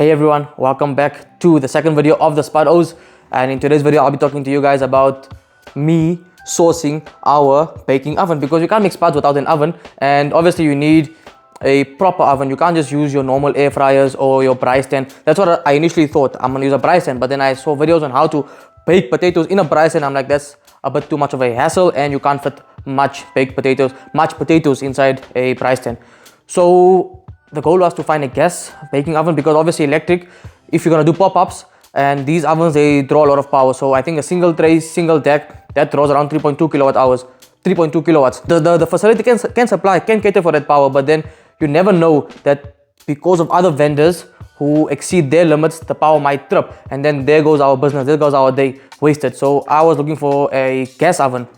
Hey everyone, welcome back to the second video of the Spud O's, and in today's video I'll be talking to you guys about me sourcing our baking oven, because you can't make spuds without an oven, and obviously you need a proper oven. You can't just use your normal air fryers or your braai stand. That's what I initially thought. I'm gonna use a braai stand, but then I saw videos on how to bake potatoes in a braai stand. I'm like, that's a bit too much of a hassle, and you can't fit much potatoes inside a braai stand. So the goal was to find a gas baking oven, because obviously electric, if you're gonna do pop-ups, and these ovens, they draw a lot of power. So I think a single tray, single deck, that draws around 3.2 kilowatt hours, 3.2 kilowatts. The facility can cater for that power, but then you never know that because of other vendors who exceed their limits, the power might trip, and then there goes our business, there goes our day wasted. So I was looking for a gas oven.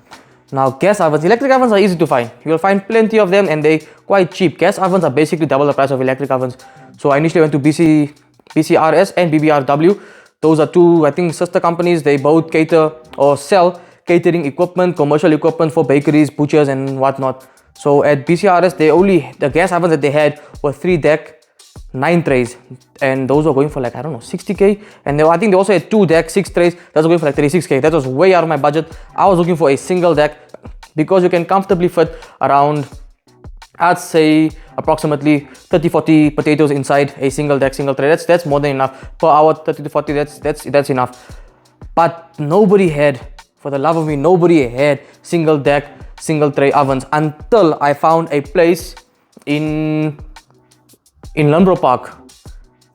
Now, gas ovens, electric ovens are easy to find. You'll find plenty of them and they're quite cheap. Gas ovens are basically double the price of electric ovens. So I initially went to BCRS and BBRW. Those are two, I think, sister companies. They both cater or sell catering equipment, commercial equipment for bakeries, butchers and whatnot. So at BCRS, the gas ovens that they had were 3-deck, 9 trays, and those were going for like, I don't know, 60k. And I think they also had 2-deck, 6 trays. That's going for like 36k. That was way out of my budget. I was looking for a single deck, because you can comfortably fit around, I'd say, approximately 30-40 potatoes inside a single deck, single tray. That's more than enough per hour. 30 to 40, that's enough. But nobody had, for the love of me, nobody had single deck, single tray ovens, until I found a place in Lumbro Park.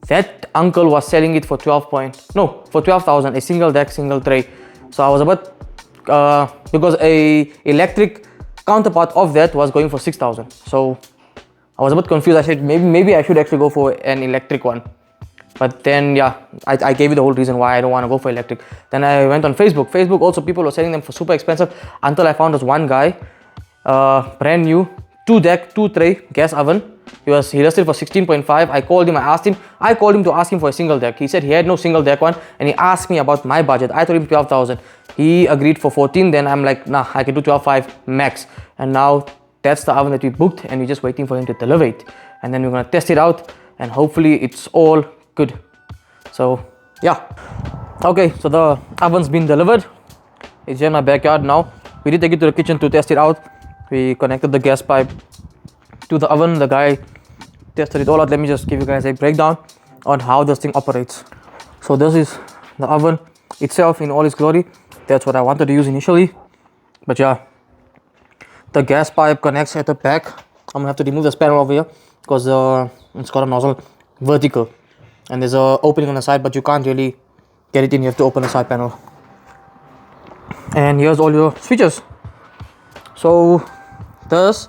That uncle was selling it for 12,000, a single deck, single tray. So I was about, because a electric counterpart of that was going for 6,000. So I was a bit confused. I said maybe I should actually go for an electric one. But then yeah, I gave you the whole reason why I don't want to go for electric. Then I went on Facebook. Facebook also, people were selling them for super expensive, until I found this one guy, brand new 2-deck, 2-tray gas oven. He listed for 16.5. I called him to ask him for a single deck. He said he had no single deck one, and he asked me about my budget. I told him 12,000. He agreed for 14. Then I'm like, nah, I can do 12.5 max. And now that's the oven that we booked, and we're just waiting for him to deliver it. And then we're gonna test it out, and hopefully it's all good. So yeah. Okay, so the oven's been delivered. It's here in my backyard now. We did take it to the kitchen to test it out. We connected the gas pipe to the oven. The guy tested it all out. Let me just give you guys a breakdown on how this thing operates. So this is the oven itself in all its glory. That's what I wanted to use initially, but yeah, the gas pipe connects at the back. I'm gonna have to remove this panel over here, because it's got a nozzle vertical, and there's a opening on the side, but you can't really get it in. You have to open the side panel. And here's all your switches. So this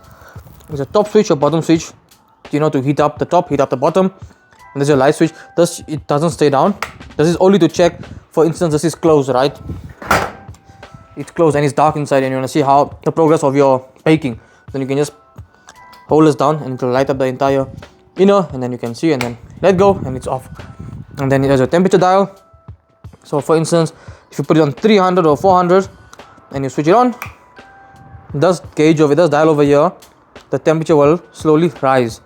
is a top switch or bottom switch, to heat up the top, heat up the bottom. And there's your light switch. This, it doesn't stay down. This is only to check, for instance, this is closed, right? It's closed and it's dark inside, and you want to see how the progress of your baking. Then you can just hold this down and it will light up the entire inner, and then you can see, and then let go and it's off. And then there's a temperature dial. So for instance, if you put it on 300 or 400 and you switch it on, this gauge over this dial over here, the temperature will slowly rise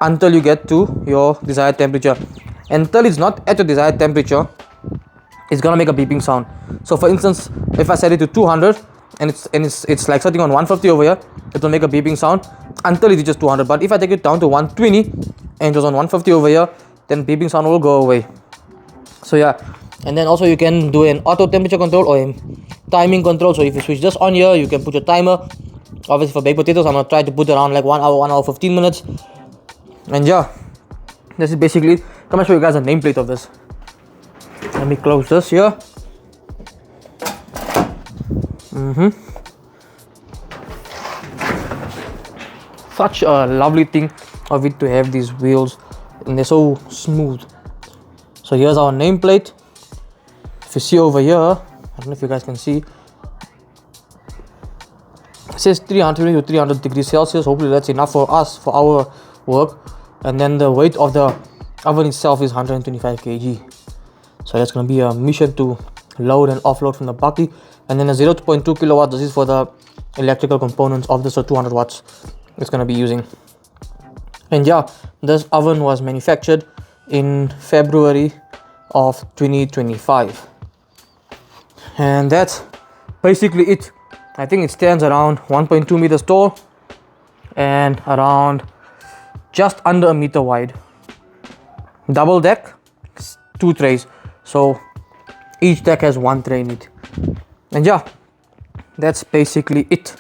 until you get to your desired temperature. Until it's not at your desired temperature, it's gonna make a beeping sound. So for instance, if I set it to 200 and it's like setting on 150 over here, it will make a beeping sound until it reaches 200. But if I take it down to 120 and it was on 150 over here, then beeping sound will go away. So yeah, and then also you can do an auto temperature control or a timing control. So if you switch this on here, you can put your timer. Obviously for baked potatoes, I'm gonna try to put it around like 1 hour 15 minutes. And yeah, this is basically, I'm gonna show you guys a nameplate of this. Let me close this here. Such a lovely thing of it to have these wheels, and they're so smooth. So here's our nameplate. If you see over here, I don't know if you guys can see, it says 320 to 300 degrees Celsius. Hopefully that's enough for us, for our work. And then the weight of the oven itself is 125 kg. So that's going to be a mission to load and offload from the bakkie. And then a 0.2 kilowatt, this is for the electrical components of this, so 200 watts it's going to be using. And yeah, this oven was manufactured in February of 2025. And that's basically it. I think it stands around 1.2 meters tall and around just under a meter wide. Double deck, 2 trays, so each deck has 1 tray in it. And yeah, that's basically it.